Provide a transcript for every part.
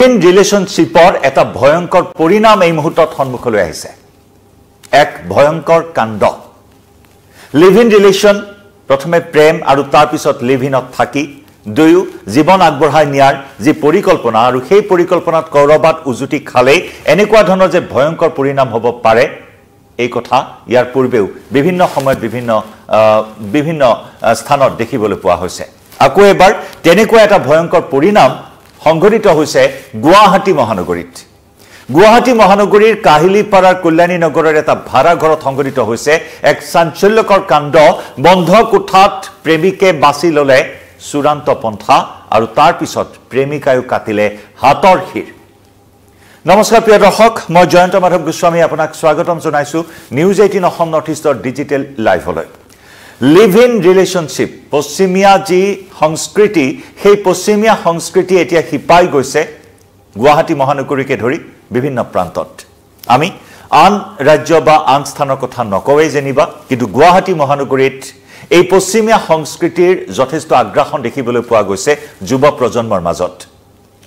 in ৰিলেশ্যনশ্বিপৰ এটা ভয়ংকৰ পৰিণাম এই মুহূৰ্তত সন্মুখলৈ আহিছে এক ভয়ংকৰ কাণ্ড লিভ ইন ৰিলেশ্যন প্ৰথমে প্ৰেম আৰু তাৰ পিছত লিভ ইনত থাকি দুয়ো জীৱন আগবঢ়াই নিয়াৰ যি পৰিকল্পনা আৰু সেই পৰিকল্পনাত কৰবাত উজুটি খালে এনেকুৱা ধৰণৰ যে ভয়ংকৰ পৰিণাম হ'ব পাৰে এই কথা ইয়াৰ পূৰ্বেও বিভিন্ন সময়ত বিভিন্ন স্থানত দেখিবলৈ পোৱা হৈছে আকৌ এবাৰ তেনেকুৱা এটা ভয়ংকৰ পৰিণাম সংঘটিত হৈছে গুৱাহাটী মহানগৰীত গুৱাহাটী মহানগৰীৰ কাহিলীপাৰাৰ কল্যাণী নগৰৰ এটা ভাড়া ঘৰত সংঘটিত হৈছে এক চাঞ্চল্যকৰ কাণ্ড বন্ধ কোঠাত প্ৰেমিকে বাছি ললে চূড়ান্ত পন্থা আৰু তাৰ পিছত প্ৰেমিকায়ো কাটিলে হাতৰ শিৰ নমস্কাৰ প্ৰিয় দৰ্শক মই জয়ন্ত মাধৱ গোস্বামী আপোনাক স্বাগতম জনাইছো নিউজ 18 অসম নৰ্থ ইষ্টৰ ডিজিটেল লাইভলৈ লিভ ইন ৰিলেশ্যনশ্বিপ পশ্চিমীয়া যি সংস্কৃতি সেই পশ্চিমীয়া সংস্কৃতি এতিয়া হিপাই গৈছে গুৱাহাটী মহানগৰীকে ধৰি বিভিন্ন প্ৰান্তত আমি আন ৰাজ্য বা আন স্থানৰ কথা নকওঁই যেনিবা কিন্তু গুৱাহাটী মহানগৰীত এই পশ্চিমীয়া সংস্কৃতিৰ যথেষ্ট আগ্ৰাসন দেখিবলৈ পোৱা গৈছে যুৱ প্ৰজন্মৰ মাজত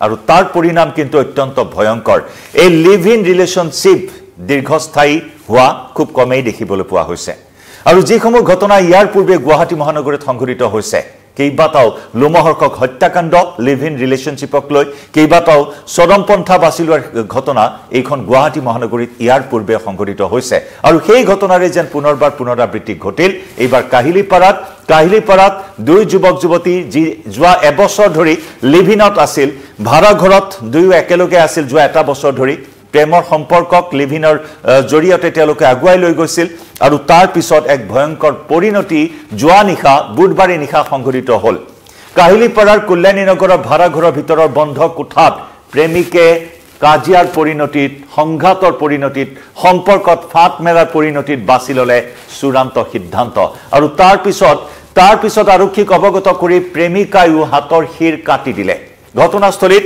আৰু তাৰ পৰিণাম কিন্তু অত্যন্ত ভয়ংকৰ এই লিভ ইন ৰিলেশ্যনশ্বিপ দীৰ্ঘস্থায়ী হোৱা খুব কমেই দেখিবলৈ পোৱা হৈছে আৰু যিসমূহ ঘটনা ইয়াৰ পূৰ্বে গুৱাহাটী মহানগৰীত সংঘটিত হৈছে কেইবাটাও লোমহৰ্ষক হত্যাকাণ্ড লিভ ইন ৰিলেশ্যনশ্বিপক লৈ কেইবাটাও চৰমপন্থা বাছি লোৱাৰ ঘটনা এইখন গুৱাহাটী মহানগৰীত ইয়াৰ পূৰ্বে সংঘটিত হৈছে আৰু সেই ঘটনাৰে যেন পুনৰবাৰ পুনৰাবৃত্তি ঘটিল এইবাৰ কাহিলীপাৰাত দুই যুৱক যুৱতী যি যোৱা এবছৰ ধৰি লিভ ইনত আছিল ভাড়া ঘৰত দুয়ো একেলগে আছিল যোৱা এটা বছৰ ধৰি প্ৰেমৰ সম্পৰ্কক লিভ ইনৰ জৰিয়তে তেওঁলোকে আগুৱাই লৈ গৈছিল আৰু তাৰ পিছত এক ভয়ংকৰ পৰিণতি যোৱা নিশা বুধবাৰে নিশা সংঘটিত হ'ল কাহিলীপাৰাৰ কল্যাণী নগৰৰ ভাড়া ঘৰৰ ভিতৰৰ বন্ধ কোঠাত প্ৰেমিকে কাজিয়াৰ পৰিণতিত সংঘাতৰ পৰিণতিত সম্পৰ্কত ফাট মেলাৰ পৰিণতিত বাছি ললে চূড়ান্ত সিদ্ধান্ত আৰু তাৰ পিছত আৰক্ষীক অৱগত কৰি প্ৰেমিকায়ো হাতৰ শিৰ কাটি দিলে ঘটনাস্থলীত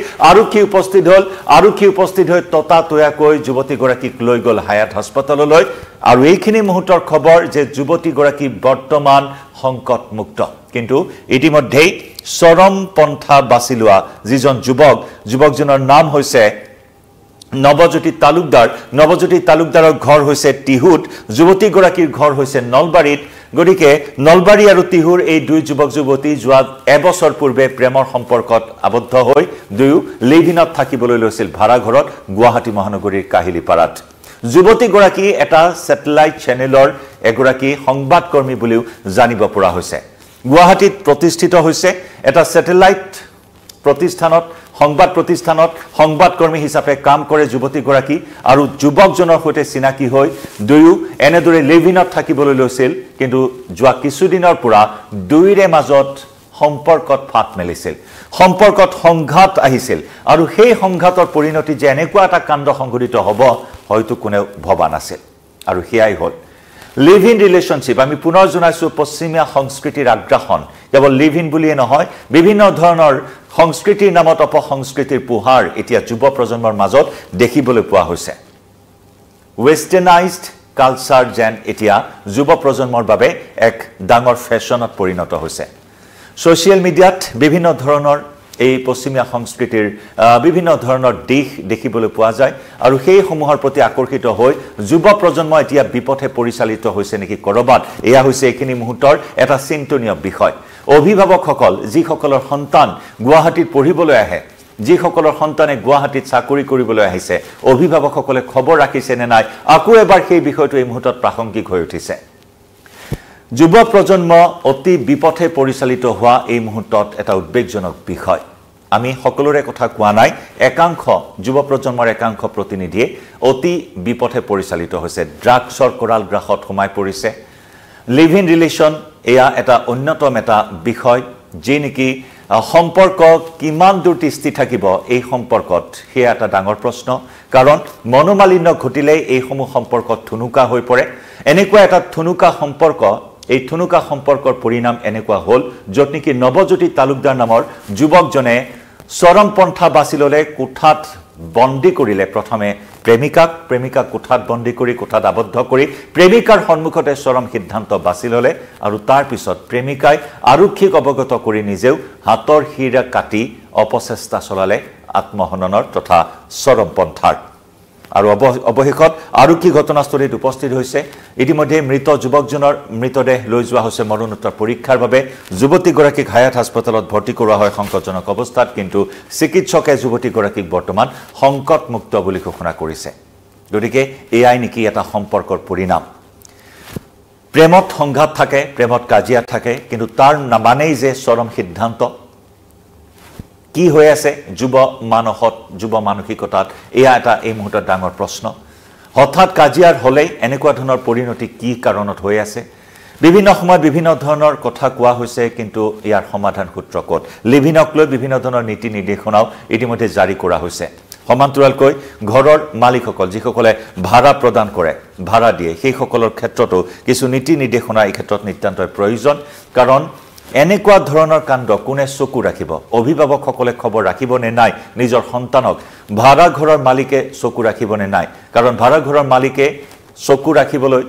আৰক্ষী উপস্থিত হৈ ততাতৈয়াকৈ যুৱতীগৰাকীক লৈ গ'ল হায়াত হাস্পতাললৈ আৰু এইখিনি মুহূৰ্তৰ খবৰ যে যুৱতীগৰাকী বৰ্তমান সংকটমুক্ত কিন্তু ইতিমধ্যেই চৰম পন্থা বাছি লোৱা যিজন যুৱকজনৰ নাম হৈছে নৱজ্যোতি তালুকদাৰৰ ঘৰ হৈছে টিহুত যুৱতীগৰাকীৰ ঘৰ হৈছে নলবাৰীত গতিকে নলবাৰী আৰু টিহুৰ এই দুই যুৱক যুৱতী যোৱা এবছৰ পূৰ্বে প্ৰেমৰ সম্পৰ্কত আবদ্ধ হৈ দুয়ো লিভ ইনত থাকিবলৈ লৈছিল ভাড়া ঘৰত গুৱাহাটী মহানগৰীৰ কাহিলীপাৰাত যুৱতীগৰাকী এটা ছেটেলাইট চেনেলৰ এগৰাকী সংবাদকৰ্মী বুলিও জানিব পৰা হৈছে গুৱাহাটীত প্ৰতিষ্ঠিত হৈছে এটা ছেটেলাইট সংবাদ সংবাদকৰ্মী হিচাপে কাম কৰে যুৱতীগৰাকী আৰু যুৱকজনৰ সৈতে চিনাকি হৈ দুয়ো এনেদৰে লিভ ইনত থাকিবলৈ লৈছিল কিন্তু যোৱা কিছুদিনৰ পৰা দুইৰে মাজত সম্পৰ্কত ফাট মেলিছিল সম্পৰ্কত সংঘাত আহিছিল আৰু সেই সংঘাতৰ পৰিণতি যে এনেকুৱা এটা কাণ্ড সংঘটিত হ'ব হয়তো কোনেও ভবা নাছিল আৰু সেয়াই হ'ল লিভ ইন ৰিলেশ্যনশ্বিপ আমি পুনৰ জনাইছো পশ্চিমীয়া সংস্কৃতিৰ আগ্ৰাসন কেৱল লিভ ইন বুলিয়ে নহয় বিভিন্ন ধৰণৰ সংস্কৃতিৰ নামত অপসংস্কৃতিৰ পোহাৰ এতিয়া যুৱ প্ৰজন্মৰ মাজত দেখিবলৈ পোৱা হৈছে ৱেষ্টাৰ্ণাইজড কালচাৰ যেন এতিয়া যুৱ প্ৰজন্মৰ বাবে এক ডাঙৰ ফেশ্বনত পৰিণত হৈছে ছ'চিয়েল মিডিয়াত বিভিন্ন ধৰণৰ এই পশ্চিমীয়া সংস্কৃতিৰ বিভিন্ন ধৰণৰ দিশ দেখিবলৈ পোৱা যায় আৰু সেই সমূহৰ প্ৰতি আকৰ্ষিত হৈ যুৱ প্ৰজন্ম এতিয়া বিপথে পৰিচালিত হৈছে নেকি কৰবাত এয়া হৈছে এইখিনি মুহূৰ্তৰ এটা চিন্তনীয় বিষয় অভিভাৱকসকল যিসকলৰ সন্তান গুৱাহাটীত পঢ়িবলৈ আহে যিসকলৰ সন্তানে গুৱাহাটীত চাকৰি কৰিবলৈ আহিছে অভিভাৱকসকলে খবৰ ৰাখিছে নে নাই আকৌ এবাৰ সেই বিষয়টো এই মুহূৰ্তত প্ৰাসংগিক হৈ উঠিছে যুৱ প্ৰজন্ম অতি বিপথে পৰিচালিত হোৱা এই মুহূৰ্তত এটা উদ্বেগজনক বিষয় আমি সকলোৰে কথা কোৱা নাই একাংশ যুৱ প্ৰজন্মৰ একাংশ প্ৰতিনিধিয়ে অতি বিপথে পৰিচালিত হৈছে ড্ৰাগছৰ কৰাল গ্ৰাসত সোমাই পৰিছে লিভ ইন ৰিলেশ্যন এয়া এটা অন্যতম এটা বিষয় যি নেকি সম্পৰ্ক কিমান দূৰ তিষ্ঠি থাকিব এই সম্পৰ্কত সেয়া এটা ডাঙৰ প্ৰশ্ন কাৰণ মনোমালিন্য ঘটিলে এইসমূহ সম্পৰ্কত থুনুকা হৈ পৰে এনেকুৱা এটা থুনুকা সম্পৰ্ক এই থুনুকা সম্পৰ্কৰ পৰিণাম এনেকুৱা হ'ল য'ত নেকি নৱজ্যোতি তালুকদাৰ নামৰ যুৱকজনে চৰমপন্থা বাছি ল'লে কোঠাত বন্দী কৰিলে প্ৰথমে প্ৰেমিকাক কোঠাত বন্দী কৰি কোঠাত আবদ্ধ কৰি প্ৰেমিকাৰ সন্মুখতে চৰম সিদ্ধান্ত বাছি ল'লে আৰু তাৰ পিছত প্ৰেমিকাই আৰক্ষীক অৱগত কৰি নিজেও হাতৰ শিৰা কাটি অপচেষ্টা চলালে আত্মহননৰ তথা চৰমপন্থাৰ আৰু অৱশেষত আৰু কি ঘটনাস্থলীত উপস্থিত হৈছে ইতিমধ্যে মৃত যুৱকজনৰ মৃতদেহ লৈ যোৱা হৈছে মৰণোত্তৰ পৰীক্ষাৰ বাবে যুৱতীগৰাকীক হায়াত হাস্পতালত ভৰ্তি কৰোৱা হয় সংকটজনক অৱস্থাত কিন্তু চিকিৎসকে যুৱতীগৰাকীক বৰ্তমান সংকটমুক্ত বুলি ঘোষণা কৰিছে গতিকে এয়াই নেকি এটা সম্পৰ্কৰ পৰিণাম প্ৰেমত সংঘাত থাকে প্ৰেমত কাজিয়া থাকে কিন্তু তাৰ নামানেই যে চৰম সিদ্ধান্ত কি হৈ আছে যুৱ মানসিকতাত এয়া এটা এই মুহূৰ্তত ডাঙৰ প্ৰশ্ন হঠাৎ কাজিয়াৰ হলে এনেকুৱা ধৰণৰ পৰিণতি কি কাৰণত হৈ আছে বিভিন্ন সময়ত বিভিন্ন ধৰণৰ কথা কোৱা হৈছে কিন্তু ইয়াৰ সমাধান সূত্ৰ ক'ত লিভিনক লৈ বিভিন্ন ধৰণৰ নীতি নিৰ্দেশনাও ইতিমধ্যে জাৰি কৰা হৈছে সমান্তৰালকৈ ঘৰৰ মালিকসকল যিসকলে ভাড়া প্ৰদান কৰে ভাড়া দিয়ে সেই সকলৰ ক্ষেত্ৰতো কিছু নীতি নিৰ্দেশনা এই ক্ষেত্ৰত নিতান্তই প্ৰয়োজন কাৰণ এনেকুৱা ধৰণৰ কাণ্ড কোনে চকু ৰাখিব অভিভাৱকসকলে খবৰ ৰাখিব নে নাই নিজৰ সন্তানক ভাড়া ঘৰৰ মালিকে চকু ৰাখিব নে নাই কাৰণ ভাড়া ঘৰৰ মালিকে চকু ৰাখিবলৈ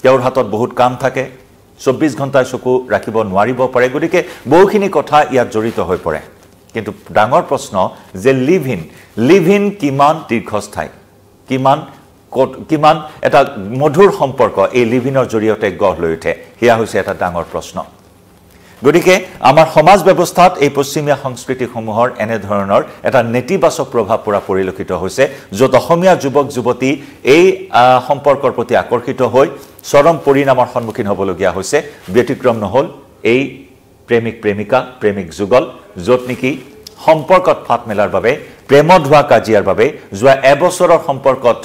তেওঁৰ হাতত বহুত কাম থাকে 24 ঘণ্টাই চকু ৰাখিব নোৱাৰিব পাৰে গতিকে বহুখিনি কথা ইয়াত জড়িত হৈ পৰে কিন্তু ডাঙৰ প্ৰশ্ন যে লিভ ইন কিমান দীৰ্ঘস্থায়ী কিমান এটা মধুৰ সম্পৰ্ক এই লিভ ইনৰ জৰিয়তে গঢ় লৈ উঠে হিয়া হৈছে এটা ডাঙৰ প্ৰশ্ন গতিকে আমাৰ সমাজ ব্যৱস্থাত এই পশ্চিমীয়া সংস্কৃতিসমূহৰ এনে ধৰণৰ এটা নেতিবাচক প্ৰভাৱ পৰা পৰিলক্ষিত হৈছে য'ত অসমীয়া যুৱক যুৱতী এই সম্পৰ্কৰ প্ৰতি আকৰ্ষিত হৈ চৰম পৰিণামৰ সন্মুখীন হ'বলগীয়া হৈছে ব্যতিক্ৰম নহল এই প্ৰেমিক যুগল য'ত নেকি সম্পৰ্কত ফাট মেলাৰ বাবে প্ৰেমত হোৱা কাজিয়াৰ বাবে যোৱা এবছৰৰ সম্পৰ্কত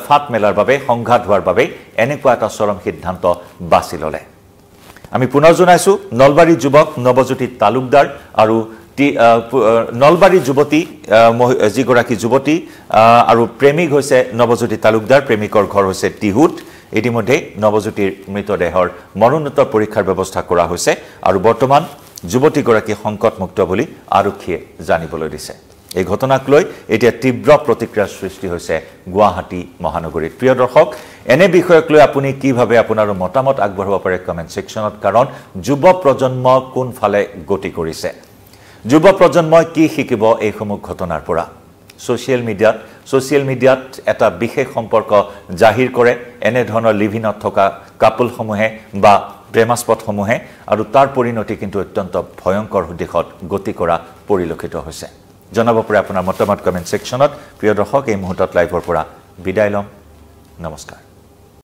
ফাট মেলাৰ বাবে সংঘাত হোৱাৰ বাবে এনেকুৱা এটা চৰম সিদ্ধান্ত বাছি ল'লে আমি পুনৰ জনাইছো নলবাৰী যুৱক নৱজ্যোতি তালুকদাৰ আৰু নলবাৰী যুৱতী যিগৰাকী যুৱতী আৰু প্ৰেমিক হৈছে নৱজ্যোতি তালুকদাৰ প্ৰেমিকৰ ঘৰ হৈছে টিহুত ইতিমধ্যে নৱজ্যোতিৰ মৃতদেহৰ মৰণোত্তৰ পৰীক্ষাৰ ব্যৱস্থা কৰা হৈছে আৰু বৰ্তমান যুৱতীগৰাকী সংকটমুক্ত বুলি আৰক্ষীয়ে জানিবলৈ দিছে এই ঘটনাক লৈ এতিয়া তীব্ৰ প্ৰতিক্ৰিয়াৰ সৃষ্টি হৈছে গুৱাহাটী মহানগৰীত প্ৰিয় দৰ্শক এনে বিষয়ক লৈ আপুনি কি ভাবে আপোনাৰ মতামত আগবঢ়াব পাৰে কমেন্ট সেকশনত কাৰণ যুৱ প্ৰজন্ম কোন ফালে গতি কৰিছে যুৱ প্ৰজন্মই কি শিকিব এই সমূহ ঘটনাৰ পৰা সোশ্যাল মিডিয়াত এটা বিশেষ সম্পৰ্ক জাহিৰ কৰে এনে ধৰণৰ লিভিনত থকা কাপলসমূহে বা প্ৰেমাস্পদসমূহে আৰু তাৰ পৰিণতি কিন্তু অত্যন্ত ভয়ংকৰ দিশত গতি কৰা পৰিলক্ষিত হৈছে জনাব পাৰে আপোনাৰ মতামত কমেন্ট সেকশনত প্ৰিয় দৰ্শক এই মুহূৰ্তত লাইভৰ পৰা বিদায় লম নমস্কাৰ